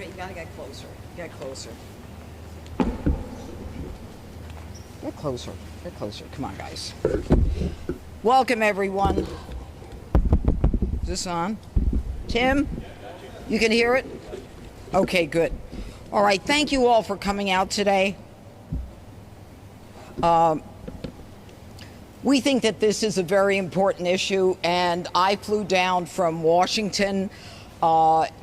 bit. You gotta get closer. Get closer. Get closer. Get closer. Come on, guys. Welcome, everyone. Is this on? Tim? You can hear it? Okay, good. All right, thank you all for coming out today. We think that this is a very important issue, and I flew down from Washington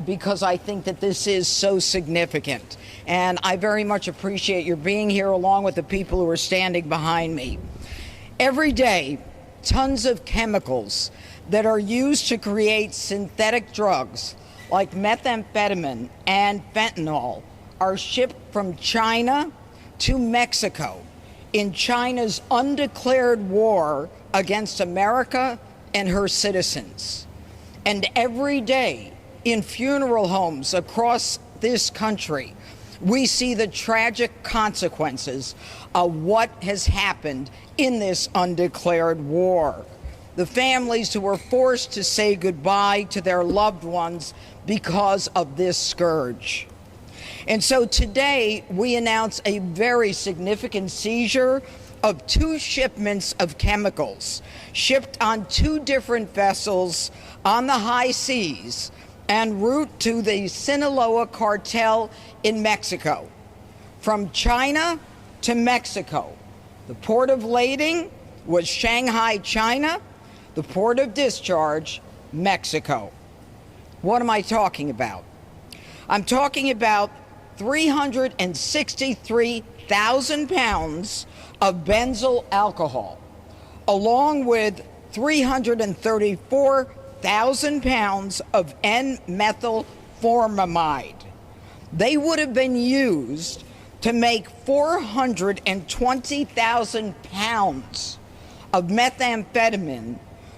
because I think that this is so significant. And I very much appreciate your being here along with the people who are standing behind me. Every day, tons of chemicals that are used to create synthetic drugs like methamphetamine and fentanyl are shipped from China to Mexico in China's undeclared war against America and her citizens. And every day in funeral homes across this country, we see the tragic consequences of what has happened in this undeclared war. The families who were forced to say goodbye to their loved ones because of this scourge. And so today we announce a very significant seizure of 2 shipments of chemicals shipped on 2 different vessels on the high seas en route to the Sinaloa cartel in Mexico. From China to Mexico. The port of lading was Shanghai, China. The port of discharge, Mexico. What am I talking about? I'm talking about 363,000 pounds of benzyl alcohol, along with 334,000 pounds of N-methylformamide. They would have been used to make 420,000 pounds of methamphetamine,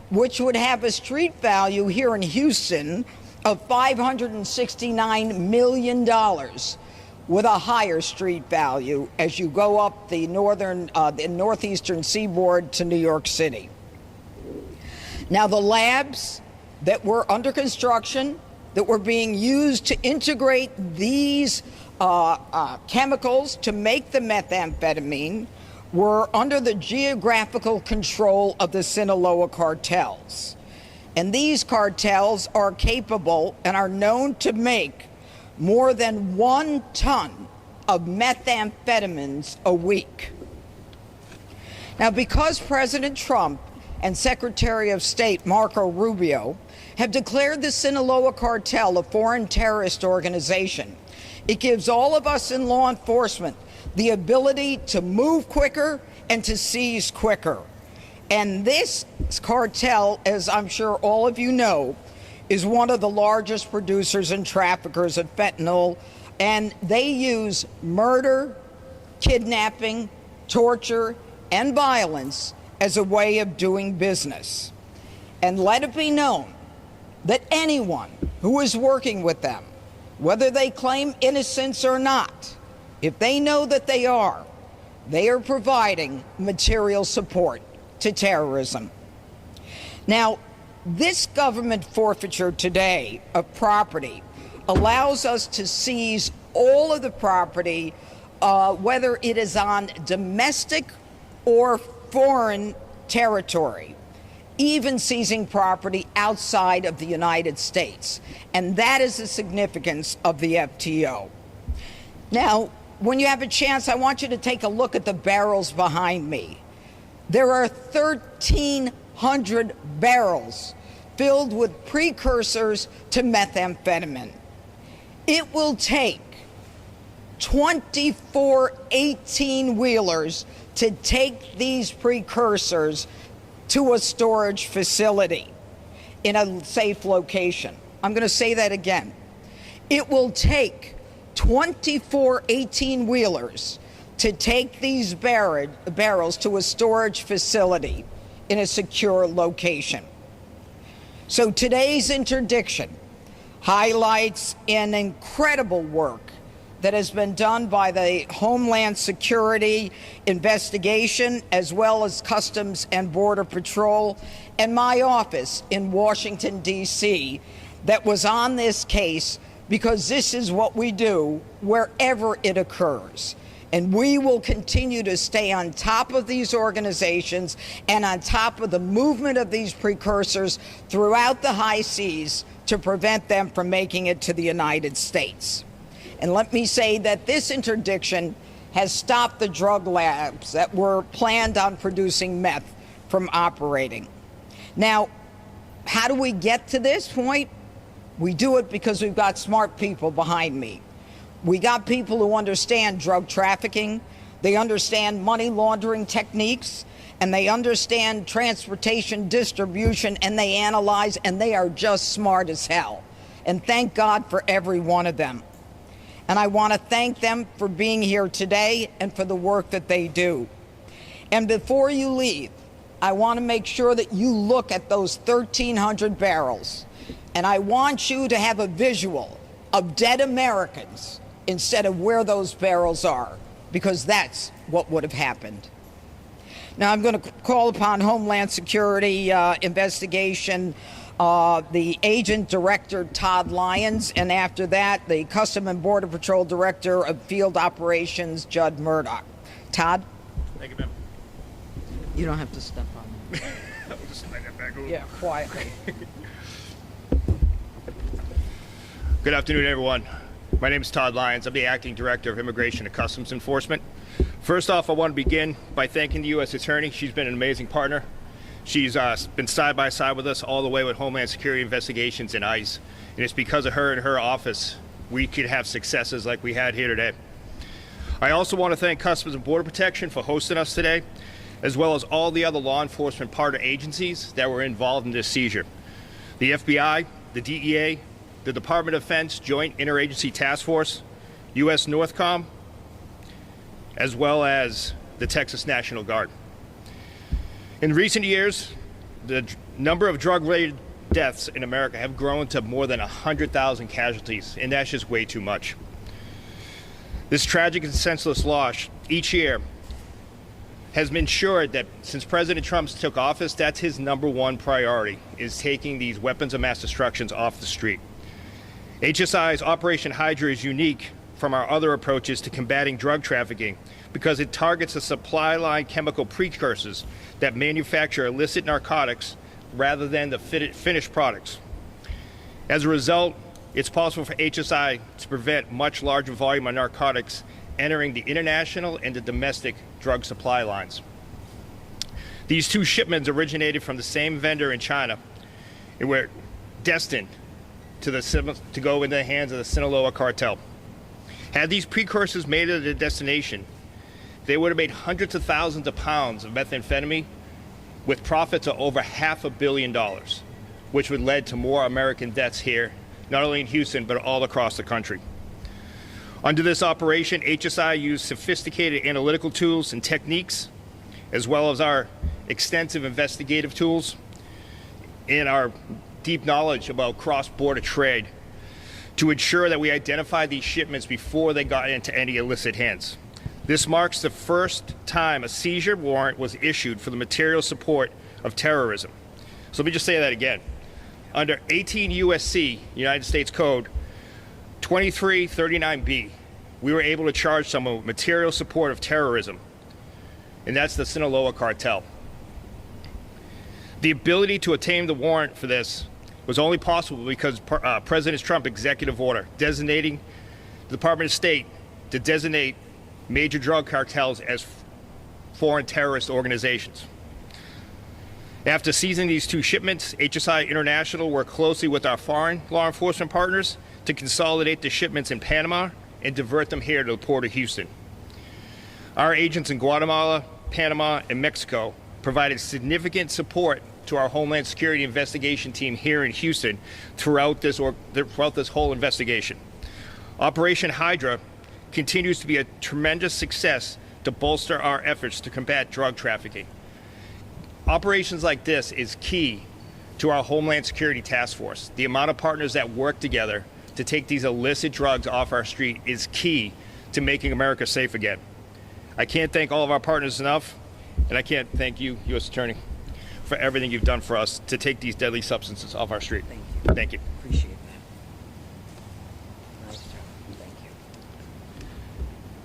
which would have a street value here in Houston of $569 million, with a higher street value as you go up the northeastern seaboard to New York City. Now, the labs that were under construction, that were being used to integrate these chemicals to make the methamphetamine, were under the geographical control of the Sinaloa cartels. And these cartels are capable and are known to make more than 1 ton of methamphetamines a week. Now, because President Trump and Secretary of State Marco Rubio have declared the Sinaloa cartel a foreign terrorist organization, it gives all of us in law enforcement the ability to move quicker and to seize quicker. And this cartel, as I'm sure all of you know, is one of the largest producers and traffickers of fentanyl, and they use murder, kidnapping, torture, and violence as a way of doing business. And let it be known that anyone who is working with them, whether they claim innocence or not, if they know that they are providing material support to terrorism. Now, this government forfeiture today of property allows us to seize all of the property, whether it is on domestic or foreign territory, even seizing property outside of the United States. And that is the significance of the FTO. Now, when you have a chance, I want you to take a look at the barrels behind me. There are 1,300 barrels filled with precursors to methamphetamine. It will take 24 18-wheelers to take these precursors to a storage facility in a safe location. I'm going to say that again. It will take 24 18-wheelers to take these barrels to a storage facility in a secure location. So today's interdiction highlights an incredible work that has been done by the Homeland Security investigation, as well as Customs and Border Patrol, and my office in Washington, D.C., that was on this case because this is what we do wherever it occurs. And we will continue to stay on top of these organizations and on top of the movement of these precursors throughout the high seas to prevent them from making it to the United States. And let me say that this interdiction has stopped the drug labs that were planned on producing meth from operating. Now, how do we get to this point? We do it because we've got smart people behind me. We got people who understand drug trafficking, they understand money laundering techniques, and they understand transportation distribution, and they analyze, and they are just smart as hell. And thank God for every one of them. And I want to thank them for being here today and for the work that they do. And before you leave, I want to make sure that you look at those 1,300 barrels. And I want you to have a visual of dead Americans instead of where those barrels are, because that's what would have happened. Now I'm going to call upon Homeland Security investigation, the Agent Director Todd Lyons, and after that, the Custom and Border Patrol Director of Field Operations, Judd Murdoch. Todd? Thank you, ma'am. You don't have to step on me. I'll just slide that back over. Yeah, quietly. Good afternoon, everyone. My name is Todd Lyons. I'm the Acting Director of Immigration and Customs Enforcement. First off, I want to begin by thanking the U.S. Attorney. She's been an amazing partner. She's been side by side with us all the way with Homeland Security investigations and ICE. And it's because of her and her office we could have successes like we had here today. I also want to thank Customs and Border Protection for hosting us today, as well as all the other law enforcement partner agencies that were involved in this seizure. The FBI, the DEA, the Department of Defense Joint Interagency Task Force, U.S. Northcom, as well as the Texas National Guard. In recent years, the number of drug-related deaths in America have grown to more than 100,000 casualties, and that's just way too much. This tragic and senseless loss each year has been ensured that since President Trump took office, that's his #1 priority, is taking these weapons of mass destruction off the street. HSI's Operation Hydra is unique from our other approaches to combating drug trafficking because it targets the supply line chemical precursors that manufacture illicit narcotics rather than the finished products. As a result, it's possible for HSI to prevent much larger volume of narcotics entering the international and the domestic drug supply lines. These two shipments originated from the same vendor in China and were destined to go into the hands of the Sinaloa cartel. Had these precursors made it to their destination, they would have made hundreds of thousands of pounds of methamphetamine with profits of over $500 million, which would lead to more American deaths here, not only in Houston, but all across the country. Under this operation, HSI used sophisticated analytical tools and techniques, as well as our extensive investigative tools and our deep knowledge about cross-border trade to ensure that we identified these shipments before they got into any illicit hands. This marks the first time a seizure warrant was issued for the material support of terrorism. So let me just say that again. Under 18 U.S.C. United States Code 2339B, we were able to charge someone with material support of terrorism, and that's the Sinaloa cartel. The ability to obtain the warrant for this was only possible because President Trump's executive order designating the Department of State to designate major drug cartels as foreign terrorist organizations. After seizing these two shipments, HSI International worked closely with our foreign law enforcement partners to consolidate the shipments in Panama and divert them here to the Port of Houston. Our agents in Guatemala, Panama, and Mexico provided significant support to our Homeland Security investigation team here in Houston throughout this whole investigation. Operation Hydra continues to be a tremendous success to bolster our efforts to combat drug trafficking. Operations like this is key to our Homeland Security Task Force. The amount of partners that work together to take these illicit drugs off our street is key to making America safe again. I can't thank all of our partners enough, and I can't thank you, U.S. Attorney, for everything you've done for us to take these deadly substances off our street. Thank you. Thank you. Appreciate that.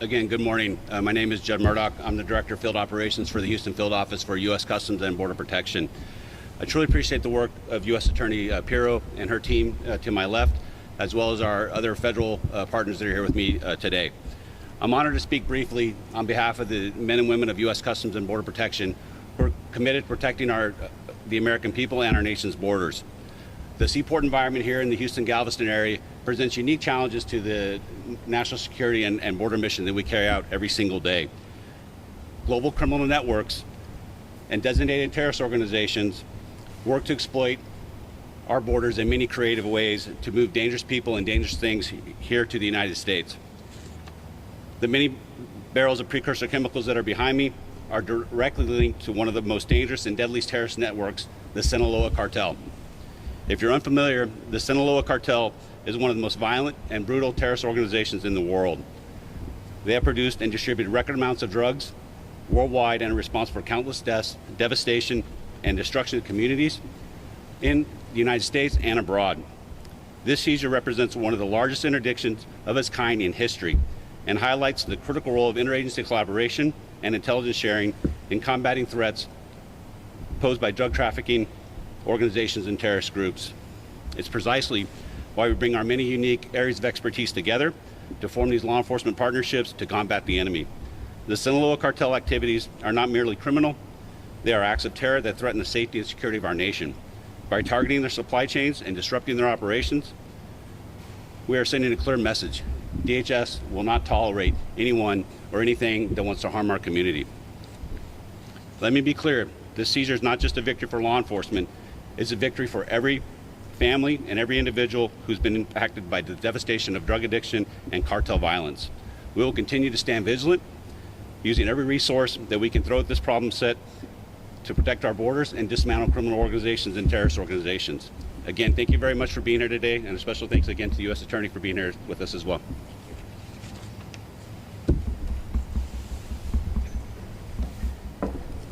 Again, good morning. My name is Judd Murdoch. I'm the Director of Field Operations for the Houston Field Office for U.S. Customs and Border Protection. I truly appreciate the work of U.S. Attorney Pirro and her team to my left, as well as our other federal partners that are here with me today. I'm honored to speak briefly on behalf of the men and women of U.S. Customs and Border Protection who are committed to protecting the American people and our nation's borders. The seaport environment here in the Houston-Galveston area presents unique challenges to the national security and border mission that we carry out every single day. Global criminal networks and designated terrorist organizations work to exploit our borders in many creative ways to move dangerous people and dangerous things here to the United States. The many barrels of precursor chemicals that are behind me are directly linked to one of the most dangerous and deadliest terrorist networks, the Sinaloa cartel. If you're unfamiliar, the Sinaloa cartel is one of the most violent and brutal terrorist organizations in the world. They have produced and distributed record amounts of drugs worldwide and are responsible for countless deaths, devastation, and destruction of communities in the United States and abroad. This seizure represents one of the largest interdictions of its kind in history and highlights the critical role of interagency collaboration and intelligence sharing in combating threats posed by drug trafficking organizations and terrorist groups. It's precisely why we bring our many unique areas of expertise together to form these law enforcement partnerships to combat the enemy. The Sinaloa cartel activities are not merely criminal, they are acts of terror that threaten the safety and security of our nation. By targeting their supply chains and disrupting their operations, we are sending a clear message. DHS will not tolerate anyone or anything that wants to harm our community. Let me be clear, this seizure is not just a victory for law enforcement, it's a victory for every family and every individual who's been impacted by the devastation of drug addiction and cartel violence. We will continue to stand vigilant, using every resource that we can throw at this problem set to protect our borders and dismantle criminal organizations and terrorist organizations. Again, thank you very much for being here today, and a special thanks again to the U.S. Attorney for being here with us as well.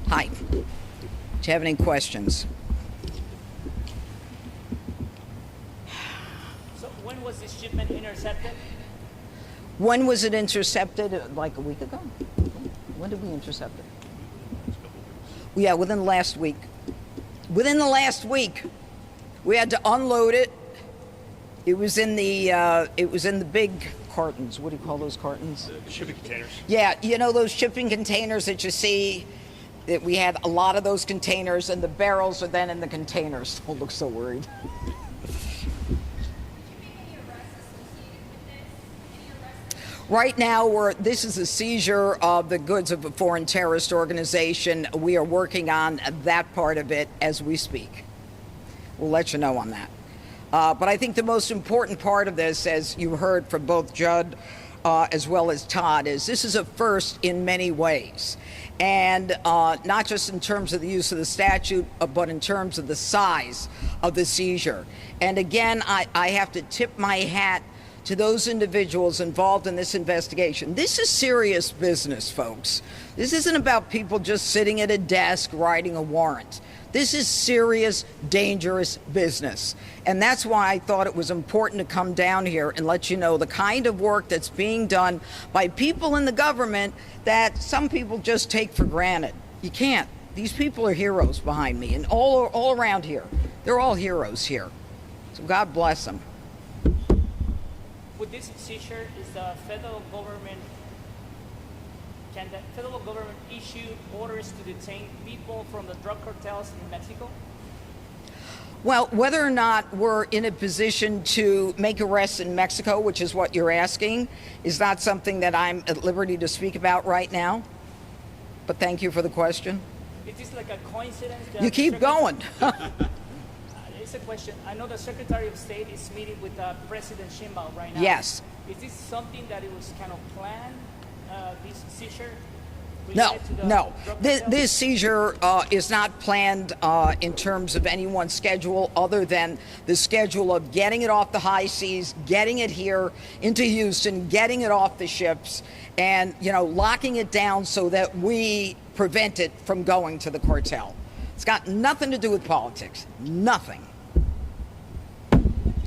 Hi. Do you have any questions? So when was this shipment intercepted? When was it intercepted? Like a week ago? When did we intercept it? Yeah, within the last week. Within the last week, we had to unload it. It was in the big cartons. What do you call those cartons? The shipping containers. Yeah, you know those shipping containers that you see. That we had a lot of those containers, and the barrels are then in the containers. Don't look so worried. Right now, this is a seizure of the goods of a foreign terrorist organization. We are working on that part of it as we speak. We'll let you know on that. But I think the most important part of this, as you heard from both Judd as well as Todd, is this is a first in many ways. And not just in terms of the use of the statute, but in terms of the size of the seizure. And again, I have to tip my hat to those individuals involved in this investigation. This is serious business, folks. This isn't about people just sitting at a desk writing a warrant. This is serious, dangerous business. And that's why I thought it was important to come down here and let you know the kind of work that's being done by people in the government that some people just take for granted. You can't. These people are heroes behind me, and all around here. They're all heroes here. So God bless them. With this seizure, is the federal government, can the federal government issue orders to detain people from the drug cartels in Mexico? Well, whether or not we're in a position to make arrests in Mexico, which is what you're asking, is not something that I'm at liberty to speak about right now. But thank you for the question. Is this like a coincidence? You keep going. It's a question. I know the Secretary of State is meeting with President Sheinbaum right now. Yes. Is this something that it was kind of planned, this seizure? No. This seizure is not planned in terms of anyone's schedule other than the schedule of getting it off the high seas, getting it here into Houston, getting it off the ships, and locking it down so that we prevent it from going to the cartel. It's got nothing to do with politics. Nothing.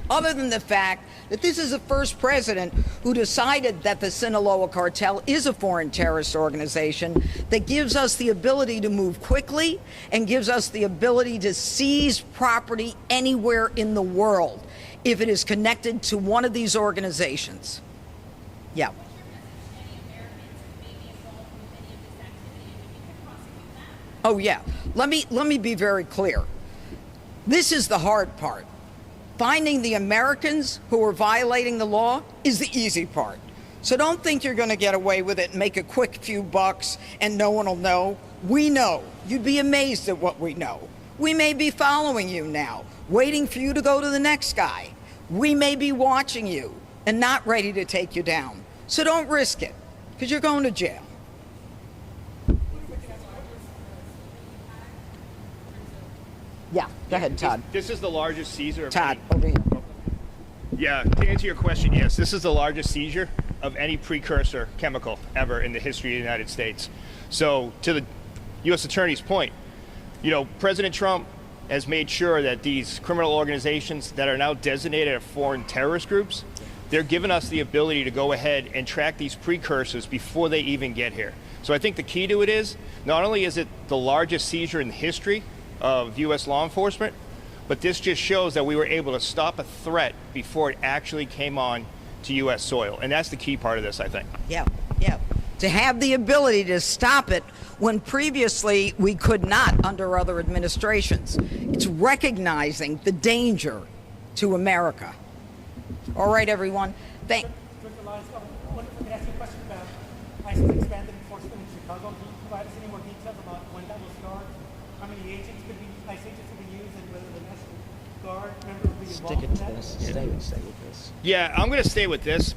other than the fact that this is the first president who decided that the Sinaloa cartel is a foreign terrorist organization that gives us the ability to move quickly and gives us the ability to seize property anywhere in the world if it is connected to one of these organizations. Yeah. Oh, yeah. Let me be very clear. This is the hard part. Finding the Americans who are violating the law is the easy part. So don't think you're going to get away with it and make a quick few bucks and no one will know. We know. You'd be amazed at what we know. We may be following you now, waiting for you to go to the next guy. We may be watching you and not ready to take you down. So don't risk it, because you're going to jail. Yeah, go ahead, Todd. This is the largest seizure of Todd, any, over here. Yeah, to answer your question, yes, this is the largest seizure of any precursor chemical ever in the history of the United States. So to the U.S. Attorney's point, you know, President Trump has made sure that these criminal organizations that are now designated as foreign terrorist groups, they're giving us the ability to go ahead and track these precursors before they even get here. So I think the key to it is, not only is it the largest seizure in history of U.S. law enforcement, but this just shows that we were able to stop a threat before it actually came on to U.S. soil. And that's the key part of this, I think. Yeah, yeah. To have the ability to stop it when previously we could not under other administrations. It's recognizing the danger to America. All right, everyone. Dr. Lyons, I wonder if I could ask you a question about ICE's expanded enforcement in Chicago. Can you provide us any more details about when that will start? How many agents could be, ICE agents could be used, and whether the National Guard members will be involved in that? Stay with this. Yeah, I'm going to stay with this.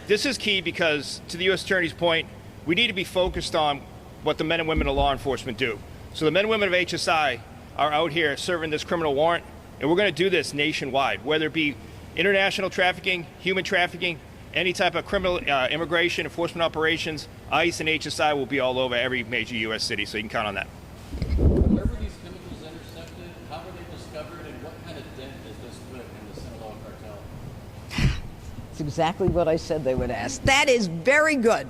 This is key because, to the U.S. Attorney's point, we need to be focused on what the men and women of law enforcement do. So the men and women of HSI are out here serving this criminal warrant, and we're going to do this nationwide, whether it be international trafficking, human trafficking, any type of criminal immigration enforcement operations. ICE and HSI will be all over every major U.S. city, so you can count on that. Where were these chemicals intercepted? How were they discovered? And what kind of dent does this put in the Sinaloa cartel? It's exactly what I said they would ask. That is very good.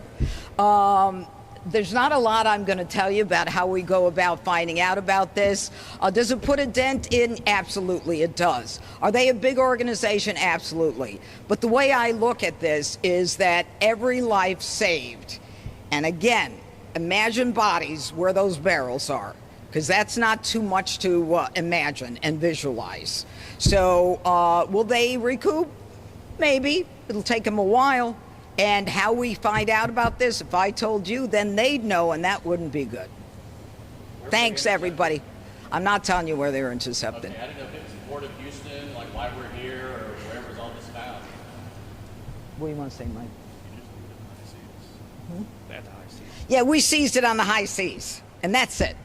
There's not a lot I'm going to tell you about how we go about finding out about this. Does it put a dent in? Absolutely, it does. Are they a big organization? Absolutely. But the way I look at this is that every life saved, and again, imagine bodies where those barrels are, because that's not too much to imagine and visualize. So will they recoup? Maybe. It'll take them a while. And how we find out about this, if I told you, then they'd know, and that wouldn't be good. Thanks, everybody. I'm not telling you where they were intercepted. Okay, I didn't know if it was the Port of Houston, like why we're here, or where was all this found? What do you want to say, Mike? At the high seas. Yeah, we seized it on the high seas, and that's it.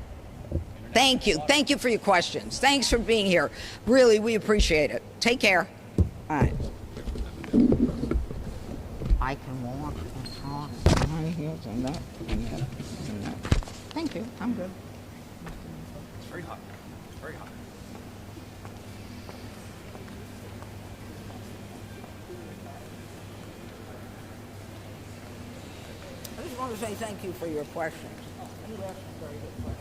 Thank you. Thank you for your questions. Thanks for being here. Really, we appreciate it. Take care. All right. I can walk and talk and high heels and that and that and that. Thank you. I'm good. It's very hot. It's very hot. I just want to say thank you for your questions. You asked some very good questions.